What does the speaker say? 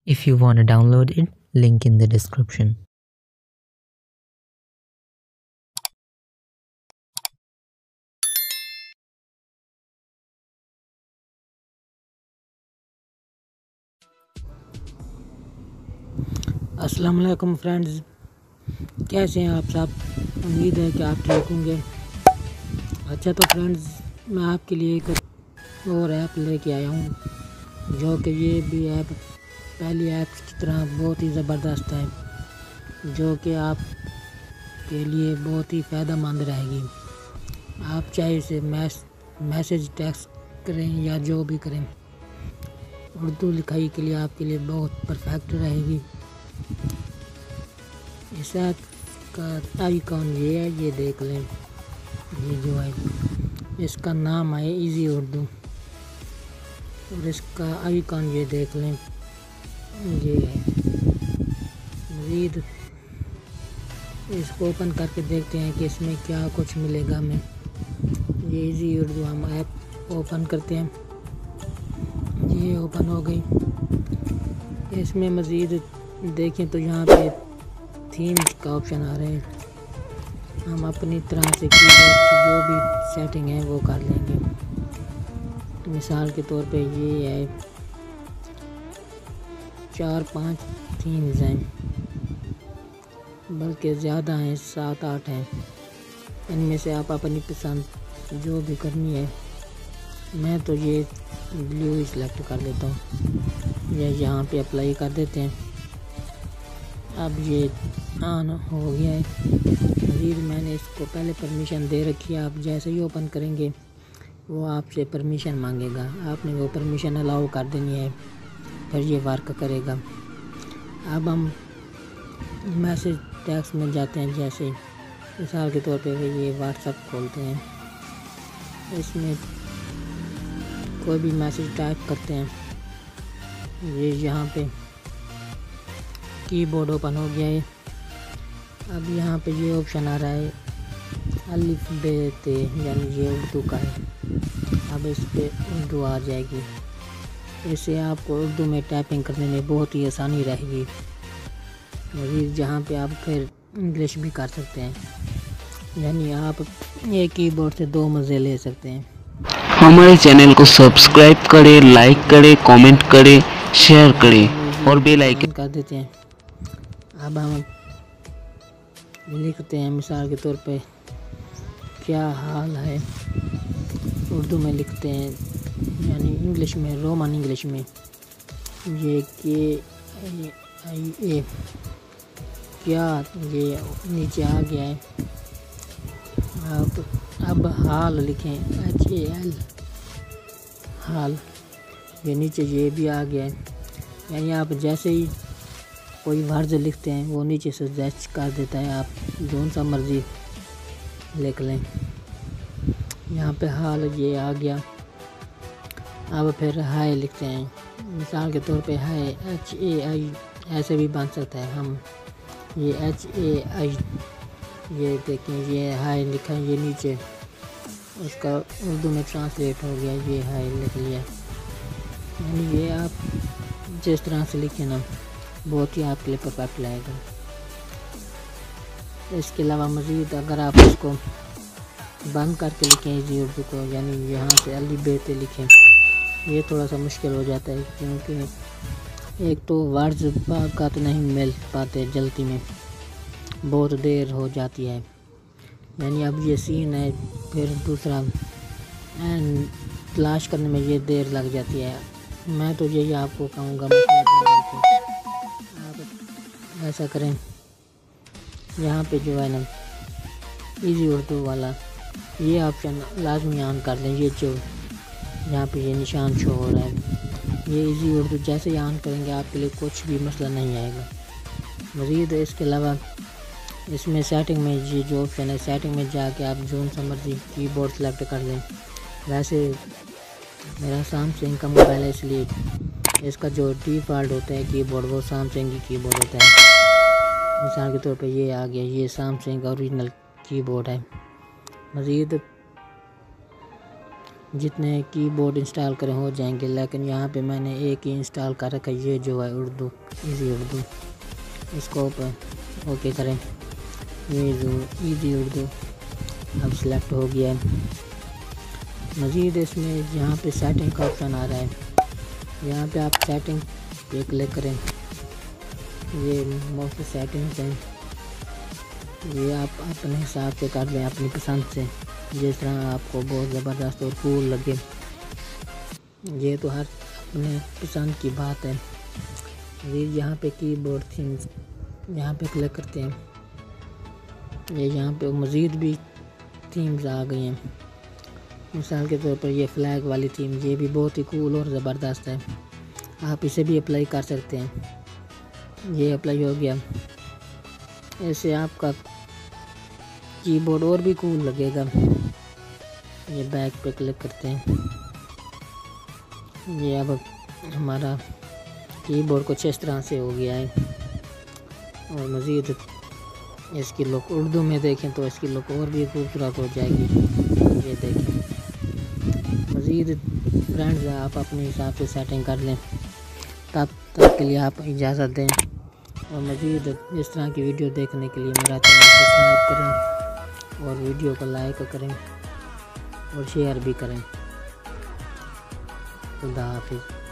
If you want to download it, link in the description. अस्सलाम वालेकुम friends, कैसे हैं आप सब। उम्मीद है कि आप ठीक होंगे। अच्छा तो फ्रेंड्स, मैं आपके लिए एक और ऐप लेके आया हूँ जो कि ये भी ऐप पहली ऐप्स की तरह बहुत ही ज़बरदस्त है, जो कि आप के लिए बहुत ही फ़ायदेमंद रहेगी। आप चाहे इसे मैसेज टेक्स्ट करें या जो भी करें, उर्दू लिखाई के लिए आपके लिए बहुत परफेक्ट रहेगी। इस ऐप का आइकॉन ये है, ये देख लें। ये जो है इसका नाम है इजी उर्दू, और इसका आइकॉन ये देख लें, ये है। मज़ीद इसको ओपन करके देखते हैं कि इसमें क्या कुछ मिलेगा हमें। ये इजी उर्दू हम ऐप ओपन करते हैं। ये ओपन हो गई। इसमें मज़ीद देखें तो यहाँ पे थीम्स का ऑप्शन आ रहे हैं। हम अपनी तरह से कीबोर्ड की जो भी सेटिंग है वो कर लेंगे। मिसाल के तौर पे ये है 4-5 थीम्स हैं, बल्कि ज़्यादा हैं, 7-8 हैं। इनमें से आप अपनी पसंद जो भी करनी है। मैं तो ये ब्लू ही सिलेक्ट कर लेता हूँ। ये यहाँ पे अप्लाई कर देते हैं। अब ये ऑन हो गया है। मज़ीद मैंने इसको पहले परमिशन दे रखी है। आप जैसे ही ओपन करेंगे वो आपसे परमिशन मांगेगा, आपने वो परमिशन अलाउ कर देनी है, फिर ये वर्क करेगा। अब हम मैसेज टेक्स्ट में जाते हैं। जैसे मिसाल के तौर पे ये व्हाट्सएप खोलते हैं, इसमें कोई भी मैसेज टाइप करते हैं। ये यहाँ पे कीबोर्ड ओपन हो गया है। अब यहाँ पे ये ऑप्शन आ रहा है अलिफ बे ते, यानी ये उर्दू का है। अब इस पे उर्दू आ जाएगी। इससे आपको उर्दू में टाइपिंग करने में बहुत ही आसानी रहेगी। मज़ीद जहाँ पे आप फिर इंग्लिश भी कर सकते हैं, यानी आप एक कीबोर्ड से 2 मज़े ले सकते हैं। हमारे चैनल को सब्सक्राइब करें, लाइक करें, कमेंट करें, शेयर करें और बेल आइकन कर देते हैं। अब हम लिखते हैं, मिसाल के तौर पे क्या हाल है, उर्दू में लिखते हैं, यानी इंग्लिश में, रोमन इंग्लिश में। ये के क्या, ये नीचे आ गया है। अब हाल लिखें, HAL हाल, ये नीचे ये भी आ गया है। यानी आप जैसे ही कोई वर्ड लिखते हैं वो नीचे से सजेस्ट कर देता है, आप जो सा मर्ज़ी लिख लें। यहाँ पे हाल ये आ गया। अब फिर हाय लिखते हैं, मिसाल के तौर पे हाय HAI ऐसे भी बन सकता है। हम ये HAI, ये देखें, ये हाय लिखा है, ये नीचे उसका उर्दू में ट्रांसलेट हो गया, ये हाय लिख लिया। यानी ये आप जिस तरह से लिखें ना, बहुत ही आपके लिए परफेक्ट रहेगा। इसके अलावा मज़ीद अगर आप इसको बंद करके लिखें इजी उर्दू को, यानी यहाँ से अली बेते लिखें, ये थोड़ा सा मुश्किल हो जाता है, क्योंकि एक तो वर्ड्स का तो नहीं मिल पाते, जल्दी में बहुत देर हो जाती है। यानी अब ये सीन है, फिर दूसरा एंड तलाश करने में ये देर लग जाती है। मैं तो यही आपको कहूँगा, आप ऐसा करें। यहाँ पे जो है ना इजी उर्दू वाला ये ऑप्शन लाजमी ऑन कर लें। ये जो यहाँ पे ये निशान शो हो रहा है, ये इजी उर्दू जैसे ही ऑन करेंगे आपके लिए कुछ भी मसला नहीं आएगा। मज़ीद इसके अलावा इसमें सेटिंग में ये जो ऑप्शन है, सेटिंग में जाके आप जो सा मर्जी कीबोर्ड सेलेक्ट कर लें। वैसे मेरा सैमसंग का मोबाइल है, इसलिए इसका जो डिफ़ॉल्ट होता है कीबोर्ड वो सैमसंग की कीबोर्ड होता है। मिसाल के तौर पे ये आ गया, ये सैमसंग का ओरिजिनल कीबोर्ड है। मज़ीद जितने कीबोर्ड इंस्टॉल करें हो जाएंगे, लेकिन यहाँ पे मैंने एक ही इंस्टॉल कर रखा है, ये जो है उर्दू, इजी उर्दू। इसको ओके करें, ये जो इजी उर्दू अब सिलेक्ट हो गया है। मज़ीद इसमें यहाँ पे सेटिंग का ऑप्शन आ रहा है, यहाँ पे आप सेटिंग पे क्लिक करें। ये मोस्ट सेटिंग्स हैं, ये आप अपने हिसाब से कर लें, अपनी पसंद से, जिस तरह आपको बहुत ज़बरदस्त और कूल लगे। ये तो हर अपने पसंद की बात है। ये यहाँ पे कीबोर्ड थीम्स, यहाँ पे क्लिक करते हैं, ये यहाँ पे मज़ीद भी थीम्स आ गई हैं। मिसाल के तौर पर ये फ्लैग वाली थीम, ये भी बहुत ही कूल और ज़बरदस्त है, आप इसे भी अप्लाई कर सकते हैं। ये अप्लाई हो गया, ऐसे आपका कीबोर्ड और भी कूल लगेगा। ये बैक पे क्लिक करते हैं, ये अब हमारा कीबोर्ड कुछ इस तरह से हो गया है। और मज़ीद इसकी लुक उर्दू में देखें तो इसकी लुक और भी खूबसूरत हो जाएगी। ये देखें, मज़ीद फ्रेंड्स आप अपने हिसाब से सेटिंग कर लें। तब तक के लिए आप इजाज़त दें, और मज़ीद इस तरह की वीडियो देखने के लिए मेरा चैनल सब्सक्राइब करें और वीडियो को लाइक करें और शेयर भी करें। खुदा हाफिज़।